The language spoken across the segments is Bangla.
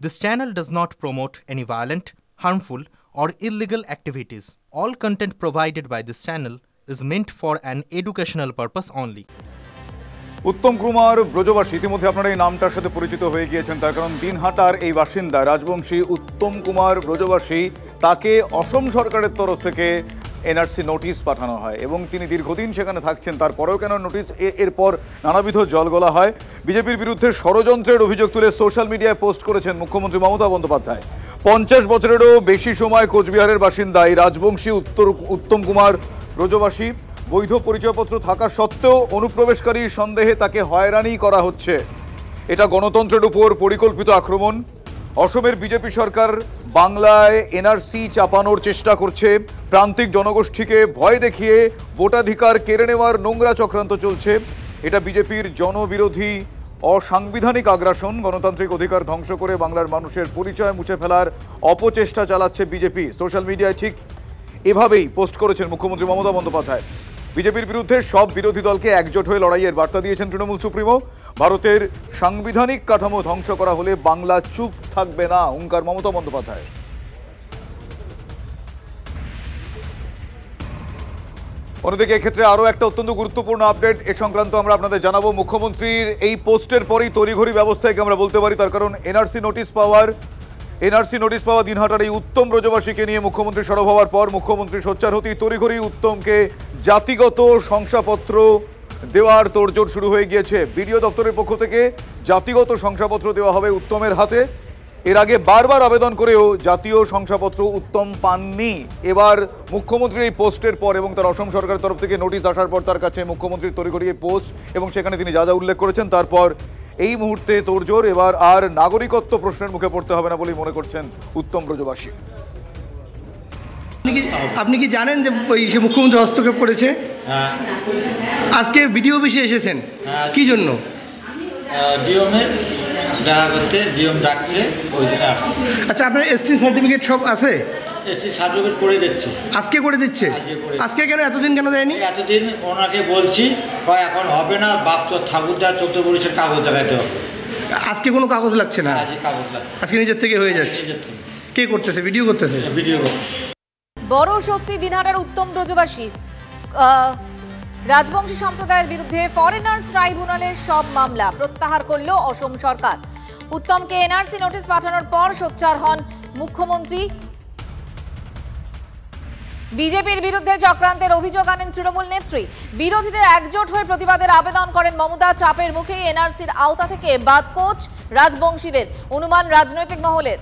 This channel does not promote any violent, harmful, or illegal activities. All content provided by this channel is meant for an educational purpose only. Uttam Kumar ব্রজবাসী ইতিমধ্যে আপনারা এই নামটার সাথে পরিচিত হয়ে গিয়েছেন, তার কারণ দিনহাটার এই বাসিন্দা রাজবংশী উত্তম কুমার ব্রজবাসী, তাকে অসম সরকারের তরফ থেকে এনআরসি নোটিশ পাঠানো হয় এবং তিনি দীর্ঘদিন সেখানে থাকছেন। তারপরেও কেন নোটিশ, এরপর নানাবিধ জলগলা হয়। বিজেপির বিরুদ্ধে ষড়যন্ত্রের অভিযোগ তুলে সোশ্যাল মিডিয়ায় পোস্ট করেছেন মুখ্যমন্ত্রী মমতা বন্দ্যোপাধ্যায়। 50 বছরেরও বেশি সময় কোচবিহারের বাসিন্দা এই রাজবংশী উত্তম কুমার ব্রজবাসী বৈধ পরিচয়পত্র থাকা সত্ত্বেও অনুপ্রবেশকারী সন্দেহে তাকে হয়রানি করা হচ্ছে। এটা গণতন্ত্রের উপর পরিকল্পিত আক্রমণ। অসমের বিজেপি সরকার বাংলায় এনআরসি চাপানোর চেষ্টা করছে। প্রান্তিক জনগোষ্ঠীকে ভয় দেখিয়ে ভোটাধিকার কেড়ে নেওয়ার নোংরা চক্রান্ত চলছে। এটা বিজেপির জনবিরোধী অসাংবিধানিক আগ্রাসন। গণতান্ত্রিক অধিকার ধ্বংস করে বাংলার মানুষের পরিচয় মুছে ফেলার অপচেষ্টা চালাচ্ছে বিজেপি। সোশ্যাল মিডিয়ায় ঠিক এভাবেই পোস্ট করেছেন মুখ্যমন্ত্রী মমতা বন্দ্যোপাধ্যায়। বিজেপির বিরুদ্ধে সব বিরোধী দলকে একজোট হয়ে লড়াইয়ের বার্তা দিয়েছেন তৃণমূল সুপ্রিমো। ভারতের সাংবিধানিক কাঠামো ধ্বংস করা হলে বাংলা চুপ থাকবে না, হুঙ্কার মমতা বন্দ্যোপাধ্যায়। অন্যদিকে এক্ষেত্রে আরও একটা অত্যন্ত গুরুত্বপূর্ণ আপডেট এ সংক্রান্ত আমরা আপনাদের জানাবো। মুখ্যমন্ত্রীর এই পোস্টের পরেই তড়িঘড়ি ব্যবস্থাকে আমরা বলতে পারি, তার কারণ এনআরসি নোটিশ পাওয়া দিনহাটার এই উত্তম ব্রজবাসীকে নিয়ে মুখ্যমন্ত্রী সরব হওয়ার পর মুখ্যমন্ত্রী সোচ্চার হতেই তড়িঘড়ি উত্তমকে জাতিগত শংসাপত্র দেওয়ার তোড়জোড় শুরু হয়ে গিয়েছে। বিডিও দপ্তরের পক্ষ থেকে জাতিগত শংসাপত্র দেওয়া হবে উত্তমের হাতে। এর আগে বারবার আবেদন করেও জাতীয় শংসাপত্র উত্তম পাননি। এবার মুখ্যমন্ত্রীর এই পোস্টের পর এবং তার অসম সরকারের তরফ থেকে নোটিশ আসার পর তার কাছে মুখ্যমন্ত্রীর তড়িঘড়ি এই পোস্ট এবং সেখানে তিনি যা যা উল্লেখ করেছেন, তারপর এই মুহূর্তে তোড়জোড়। এবার আর নাগরিকত্ব প্রশ্নের মুখে পড়তে হবে না বলেই মনে করছেন উত্তম ব্রজবাসী। আপনি কি জানেন যে মুখ্যমন্ত্রী হস্তক্ষেপ করেছে? আজকে বিডিও অফিসে এসেছেন কি জন্য? ডিএমের দেখা করতে, ডিএম ডাকছে, ওই জন্য আসছে। আচ্ছা, আপনার এসটি সার্টিফিকেট সব আছে? এসটি সার্টিফিকেট করে দিচ্ছে। আজকে করে দিচ্ছে? আজকে কেন, এতদিন কেন দেয়নি? এতদিন ওনাকে বলছি, এখন হবে না, বাপ ঠাকুরদার 14 বছরের কাগজ দেখাতে হবে। আজকে কোনো কাগজ লাগছে না? আজকে কাগজ লাগছে, আজকে নিজের থেকে হয়ে যাচ্ছে। কে করতেছে? ভিডিও করতেছে? ভিডিও করতেছে। বড় স্বস্তি দিনহাটার উত্তম ব্রজবাসী। রাজবংশী সম্প্রদায়ের বিরুদ্ধে ফরেনার্স ট্রাইব্যুনালের সব মামলা প্রত্যাহার করল অসম সরকার। উত্তমকে এনআরসি নোটিশ পাঠানোর পর সোচ্চার হন মুখ্যমন্ত্রী। বিজেপির বিরুদ্ধে চক্রান্তের অভিযোগ আনেন তৃণমূল নেত্রী। বিরোধীদের একজোট হয়ে প্রতিবাদের আবেদন করেন মমতা। চাপের মুখেই এনআরসির আওতা থেকে বাদ কোচ রাজবংশীদের, অনুমান রাজনৈতিক মহলের।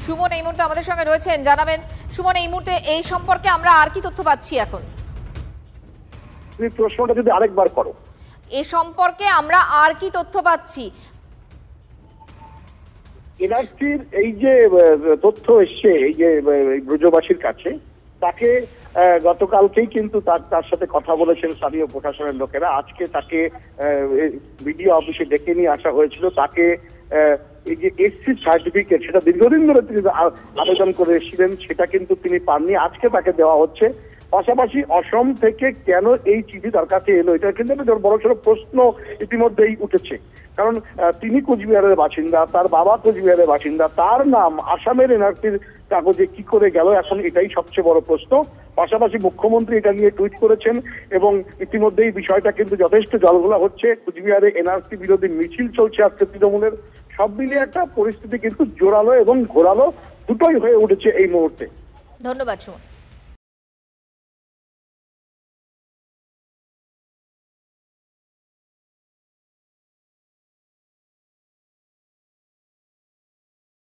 সুমন এই মুহূর্তে আমাদের সঙ্গে রয়েছেন, জানাবেন সুমন এই মুহূর্তে এই সম্পর্কে আমরা আর কি তথ্য পাচ্ছি এখন? তুমি প্রশ্নটা যদি আরেকবার করো। এই সম্পর্কে আমরা আর কি তথ্য পাচ্ছি? এনআরসির এই যে তথ্য এসছে এই যে ব্রজবাসীর কাছে, তাকে গতকালকেই কিন্তু তার সাথে কথা বলেছেন স্থানীয় প্রশাসনের লোকেরা। আজকে তাকে বিডিও অফিসে ডেকে নিয়ে আসা হয়েছিল। তাকে এই যে এসসি সার্টিফিকেট, সেটা দীর্ঘদিন ধরে তিনি আবেদন করে এসেছিলেন, সেটা কিন্তু তিনি পাননি। আজকে তাকে দেওয়া হচ্ছে। পাশাপাশি অসম থেকে কেন এই চিঠি তার কাছে এলো, এটা কিন্তু একটা বড়সড় প্রশ্ন ইতিমধ্যেই উঠেছে। কারণ তিনি কোচবিহারের বাসিন্দা, তার বাবা কোচবিহারের বাসিন্দা, তার নাম আসামের এনআরসির কাগজে কি করে গেল, এখন এটাই সবচেয়ে বড় প্রশ্ন। পাশাপাশি মুখ্যমন্ত্রী এটা নিয়ে টুইট করেছেন এবং ইতিমধ্যেই বিষয়টা কিন্তু যথেষ্ট জলঘোলা হচ্ছে। কোচবিহারে এনআরসি বিরোধী মিছিল চলছে আজকে তৃণমূলের। সব মিলিয়ে একটা পরিস্থিতি কিন্তু জোরালো এবং ঘোরালো দুটোই হয়ে উঠেছে এই মুহূর্তে। ধন্যবাদ সুমন।